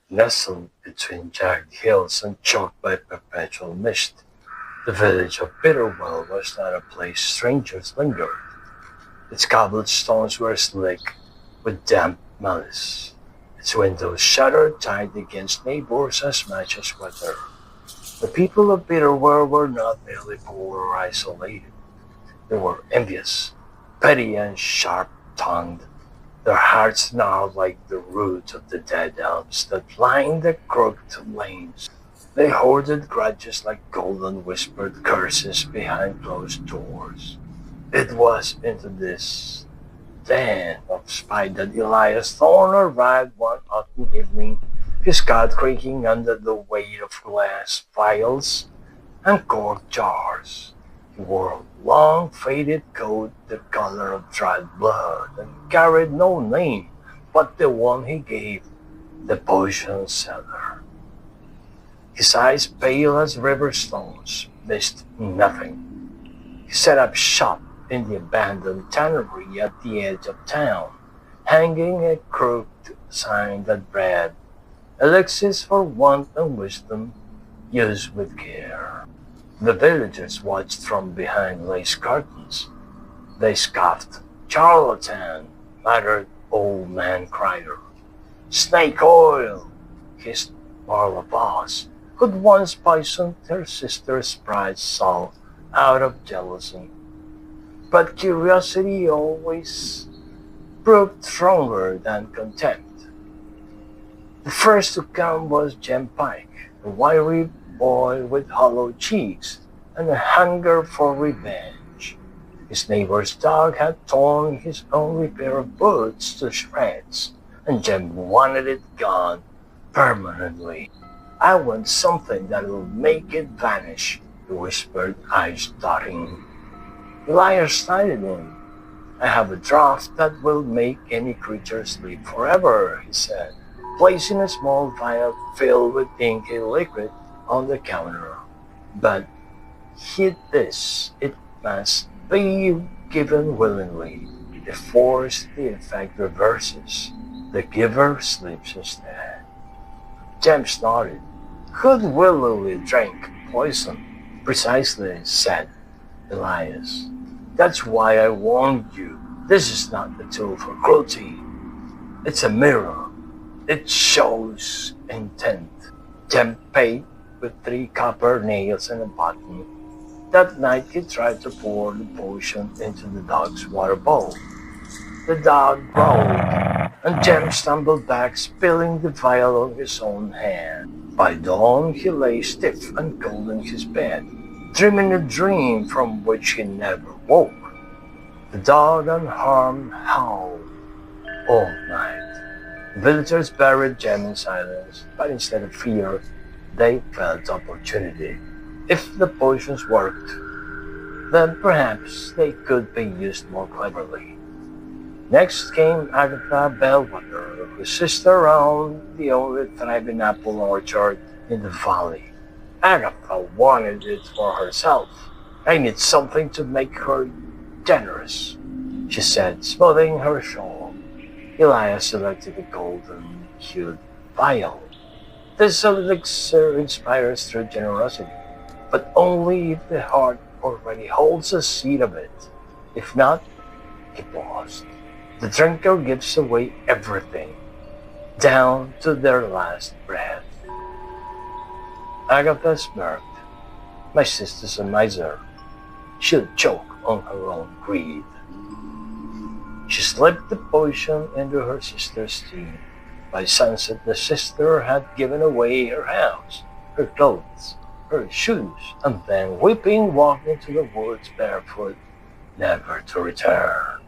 Nestled between jagged hills and choked by perpetual mist, the village of Bitterwell was not a place strangers lingered. Its cobblestones were slick with damp malice, its windows shuttered tight against neighbors as much as weather. The people of Bitterwell were not merely poor or isolated. They were envious, petty, and sharp-tongued. Their hearts gnawed like the roots of the dead elms that lined the crooked lanes. They hoarded grudges like golden whispered curses behind closed doors. It was into this den of spite that Elias Thorne arrived one autumn evening, his cot creaking under the weight of glass vials and cork jars. He wore a long faded coat the color of dried blood and carried no name but the one he gave, the potion seller. His eyes pale as river stones, missed nothing. He set up shop in the abandoned tannery at the edge of town, hanging a crooked sign that read, "Elixirs for want and wisdom, used with care." The villagers watched from behind lace curtains. They scoffed, "Charlatan," muttered old man Crier. "Snake oil," hissed Marla Boss, who'd once poisoned her sister's prized soul out of jealousy. But curiosity always proved stronger than contempt. The first to come was Jem Pike, a wiry boy with hollow cheeks and a hunger for revenge. His neighbor's dog had torn his only pair of boots to shreds, and Jem wanted it gone permanently. "I want something that will make it vanish," he whispered, eyes dotting. Elias sighted him. "I have a draught that will make any creature sleep forever," he said, placing a small vial filled with inky liquid on the counter. "But heed this, it must be given willingly. If forced, the effect reverses. The giver sleeps instead." James nodded. "Who'd willingly drink poison?" "Precisely," said Elias. "That's why I warned you. This is not a tool for cruelty. It's a mirror. It shows intent." Jem paid with 3 copper nails and a button. That night he tried to pour the potion into the dog's water bowl. The dog growled, and Jem stumbled back, spilling the vial on his own hand. By dawn he lay stiff and cold in his bed, dreaming a dream from which he never woke. The dog unharmed howled all night. The villagers buried Jem in silence, but instead of fear, they felt opportunity. If the potions worked, then perhaps they could be used more cleverly. Next came Agatha Bellwether, whose sister owned the only thriving apple orchard in the valley. Agatha wanted it for herself. "I need something to make her generous," she said, smoothing her shawl. Elias selected a golden-hued vial. "This elixir inspires true generosity, but only if the heart already holds a seed of it. If not," he paused, "the drinker gives away everything, down to their last breath." Agatha smirked. "My sister's a miser. She'll choke on her own greed." She slipped the potion into her sister's tea. By sunset, the sister had given away her house, her clothes, her shoes, and then, weeping, walked into the woods barefoot, never to return.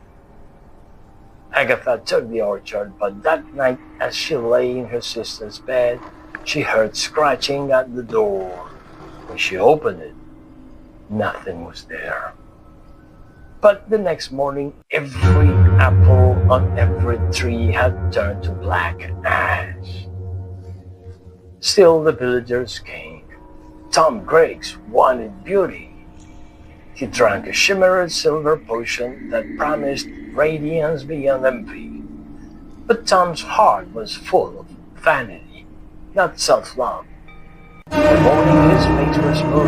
Agatha took the orchard, but that night, as she lay in her sister's bed, she heard scratching at the door. When she opened it, nothing was there. But the next morning, every apple on every tree had turned to black ash. Still the villagers came. Tom Griggs wanted beauty. He drank a shimmering silver potion that promised radiance beyond envy. But Tom's heart was full of vanity. not self-love. The morning his face was smooth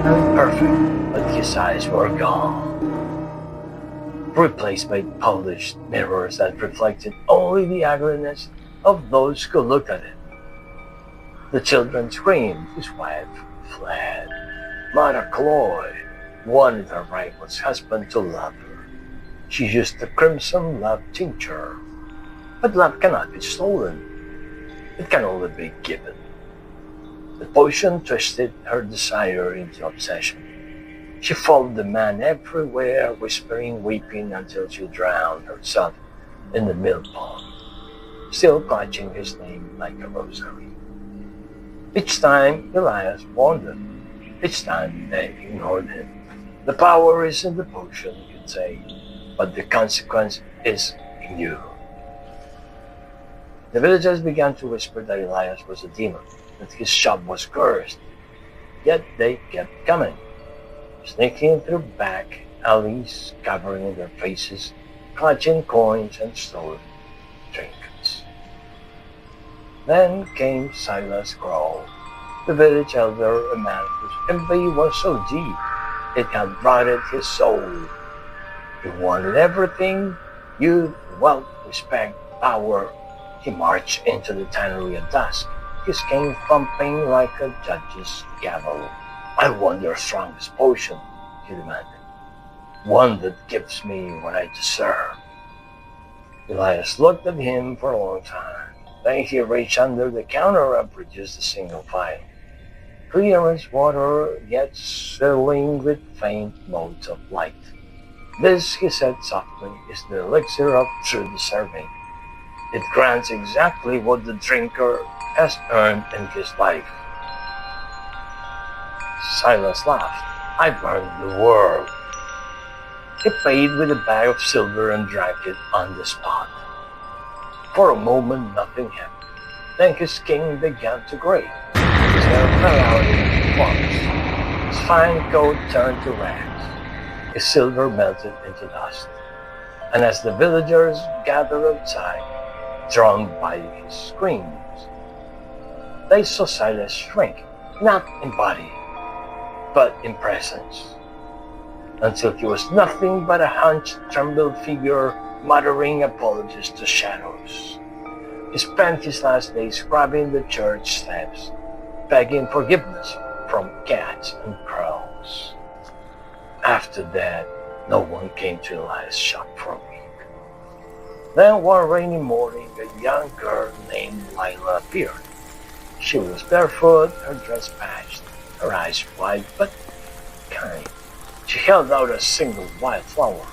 and perfect, but his eyes were gone, replaced by polished mirrors that reflected only the ugliness of those who looked at it. The children screamed, his wife fled. Mother Chloe wanted her rival's husband to love her. She used the crimson love tincture. But love cannot be stolen. It can only be given. The potion twisted her desire into obsession. She followed the man everywhere, whispering, weeping until she drowned herself in the mill pond, still clutching his name like a rosary. Each time Elias warned them, each time they ignored him. The power is in the potion, you'd say, but the consequence is in you. The villagers began to whisper that Elias was a demon, that his shop was cursed. Yet they kept coming, sneaking through back alleys, covering their faces, clutching coins and stolen trinkets. Then came Silas Crowe, the village elder, a man whose envy was so deep it had rotted his soul. He wanted everything: youth, wealth, respect, power. He marched into the tannery at dusk, his cane thumping like a judge's gavel. I want your strongest potion, he demanded. One that gives me what I deserve. Elias looked at him for a long time. Then he reached under the counter and produced a single vial. Clear as water, yet swirling with faint motes of light. This, he said softly, is the elixir of true deserving. It grants exactly what the drinker has earned in his life. Silas laughed. I've earned the world. He paid with a bag of silver and drank it on the spot. For a moment nothing happened. Then his skin began to gray. His hair fell out in clumps. His fine coat turned to rags. His silver melted into dust. And as the villagers gathered outside, drawn by his screams, they saw Silas shrink, not in body, but in presence, until he was nothing but a hunched, trembling figure muttering apologies to shadows. He spent his last days scrubbing the church steps, begging forgiveness from cats and crows. After that, no one came to Elias' shop for a week. Then one rainy morning, a young girl named Lila appeared. She was barefoot, her dress patched, her eyes wide but kind. She held out a single wild flower.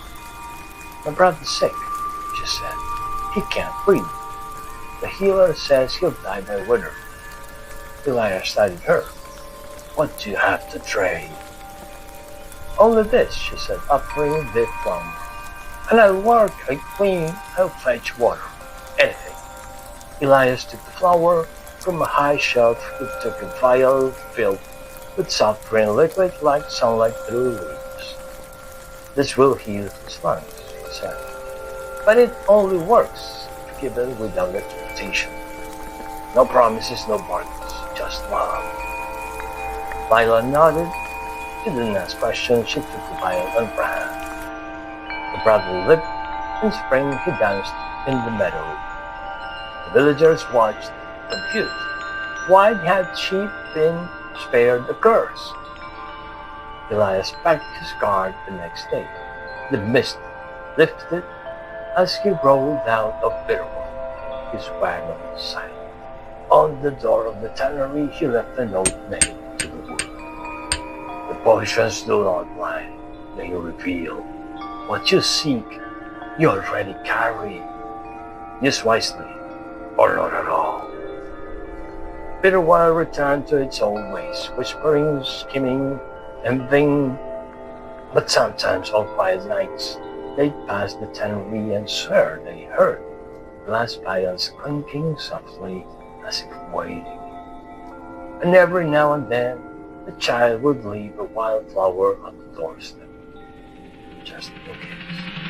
My brother's sick, she said. He can't breathe. The healer says he'll die by winter. Elias studied her. What do you have to trade? Only this, she said, offering the flower. And I'll work, I'll clean, I'll fetch water. Anything. Elias took the flower from a high shelf. He took a vial filled with soft green liquid like sunlight through leaves. This will heal his lungs, he said. But it only works if given without expectation. No promises, no bargains, just love. Lila nodded. She didn't ask questions. She took the vial and ran. The brother lived. In spring he danced in the meadow. The villagers watched, confused. Why had she been spared the curse? Elias packed his card the next day. The mist lifted as he rolled out of Bitterwell, his wagon silent. On the door of the tannery he left a note made to the wood. The potions do not lie, they reveal. What you seek, you already carry. Use wisely, or not at all. Bitterwell returned to its old ways, whispering, skimming, envying. But sometimes on quiet nights, they'd pass the tannery and swear they heard glass vials clinking softly as if waiting. And every now and then, a child would leave a wildflower on the doorstep, just in case.